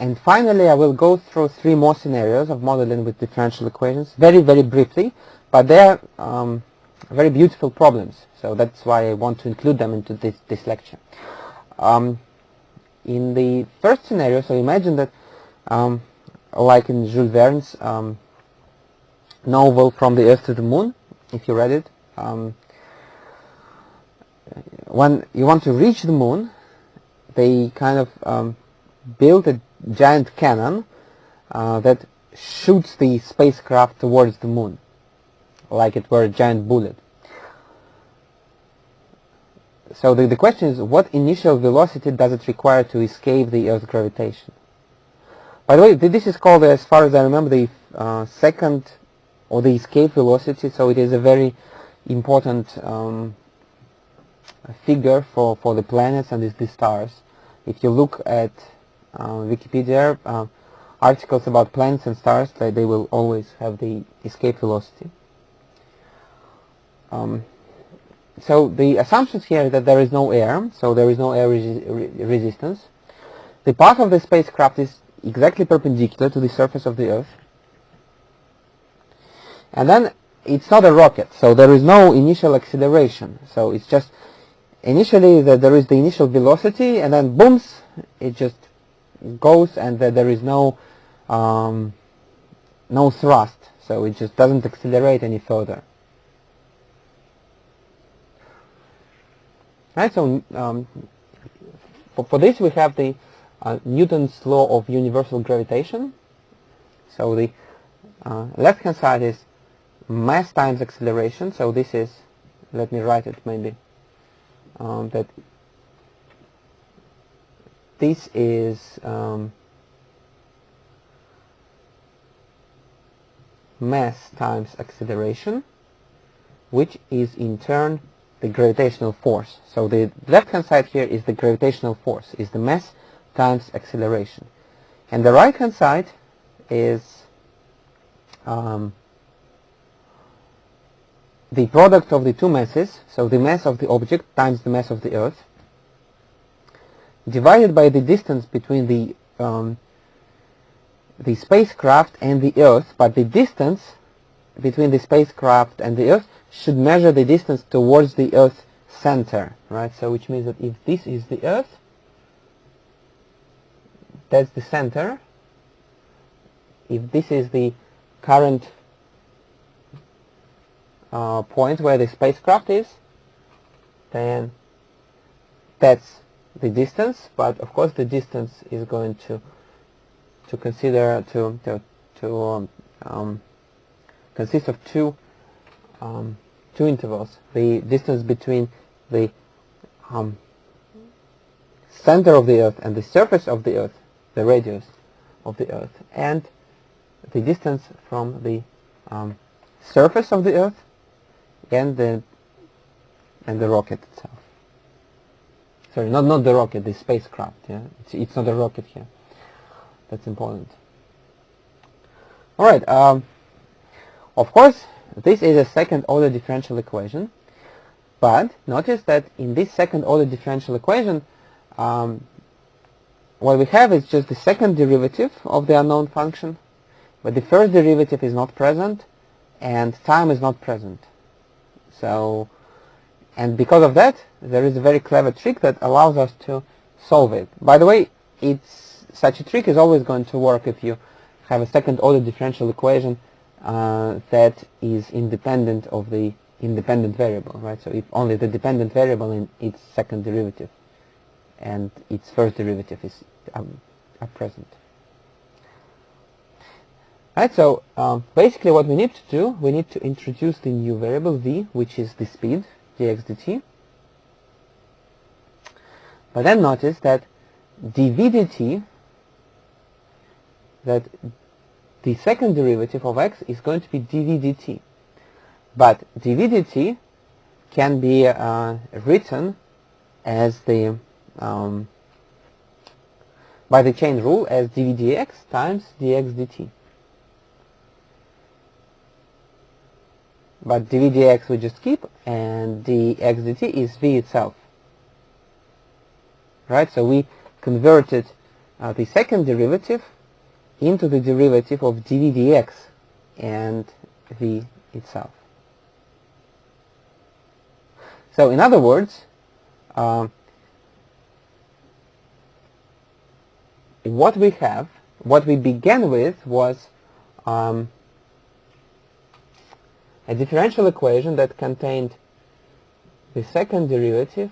And finally, I will go through 3 more scenarios of modeling with differential equations, very, very briefly, but they're very beautiful problems, so that's why I want to include them into this lecture. In the first scenario, so imagine that, like in Jules Verne's novel From the Earth to the Moon, if you read it, when you want to reach the moon, they kind of build a giant cannon that shoots the spacecraft towards the moon, like it were a giant bullet. So the question is, what initial velocity does it require to escape the Earth's gravitation? By the way, this is called, as far as I remember, the second, or the escape velocity, so it is a very important figure for the planets and the stars. If you look at Wikipedia, articles about planets and stars, they will always have the escape velocity. So the assumptions here is that there is no air, so there is no air resistance. The path of the spacecraft is exactly perpendicular to the surface of the Earth. And then it's not a rocket, so there is no initial acceleration. So it's just initially there is the initial velocity, and then booms, it just goes, and there is no thrust, so it just doesn't accelerate any further. Right, so for this we have the Newton's law of universal gravitation. So the left-hand side is mass times acceleration. So this is, let me write it maybe, that this is mass times acceleration, which is in turn the gravitational force. So the left-hand side here is the gravitational force, is the mass times acceleration. And the right-hand side is the product of the two masses, so the mass of the object times the mass of the Earth, divided by the distance between the spacecraft and the Earth, but the distance between the spacecraft and the Earth should measure the distance towards the Earth's center, right? So which means that if this is the Earth, that's the center. If this is the current point where the spacecraft is, then that's the distance. But of course, the distance is going to consider consist of two intervals: the distance between the center of the Earth and the surface of the Earth, the radius of the Earth, and the distance from the surface of the Earth and the rocket itself. Sorry, not the rocket, the spacecraft. Yeah, it's not a rocket here. That's important. All right. Of course, this is a second-order differential equation, but notice that in this second-order differential equation, what we have is just the second derivative of the unknown function, but the first derivative is not present, and time is not present. So, and because of that, there is a very clever trick that allows us to solve it. By the way, such a trick is always going to work if you have a second-order differential equation that is independent of the independent variable, right? So if only the dependent variable in its second derivative and its first derivative is are present. Right, so basically what we need to do, we need to introduce the new variable v, which is the speed, dx dt. But then notice that dv dt, that the second derivative of x is going to be dv dt. But dv dt can be written as the by the chain rule as dv dx times dx dt. But dv dx we just keep, and dx dt is v itself. Right? So we converted the second derivative into the derivative of dv dx and v itself. So in other words, what we began with was a differential equation that contained the second derivative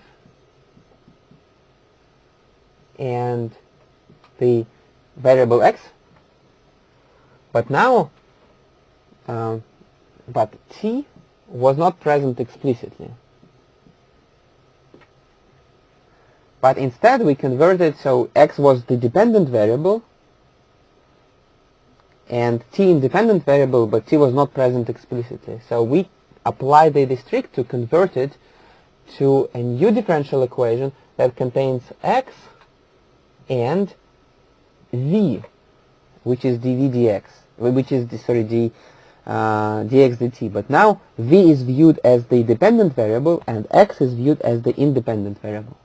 and the variable x, but now but t was not present explicitly. But instead we converted, so x was the dependent variable and t independent variable, but t was not present explicitly. So we applied this trick to convert it to a new differential equation that contains x and v, which is dv dx, which is dx dt. But now v is viewed as the dependent variable and x is viewed as the independent variable.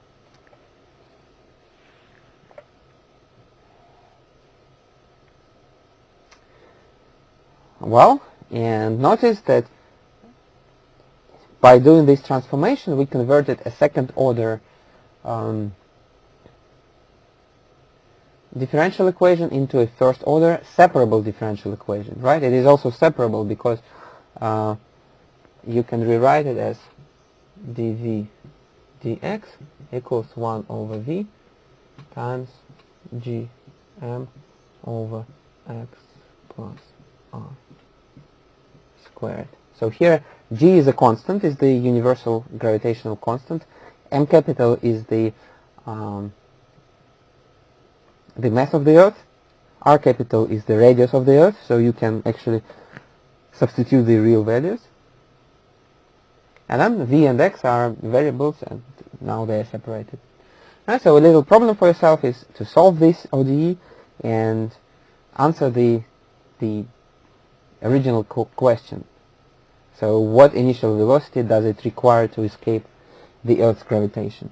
Well, and notice that by doing this transformation we converted a second order differential equation into a first order separable differential equation, right? It is also separable because you can rewrite it as dv dx equals 1 over v times gm over x plus r squared. So here g is a constant, is the universal gravitational constant. M capital is the mass of the Earth. R capital is the radius of the Earth, so you can actually substitute the real values. And then v and x are variables, and now they are separated. Right, so a little problem for yourself is to solve this ODE and answer the original question. So what initial velocity does it require to escape the Earth's gravitation?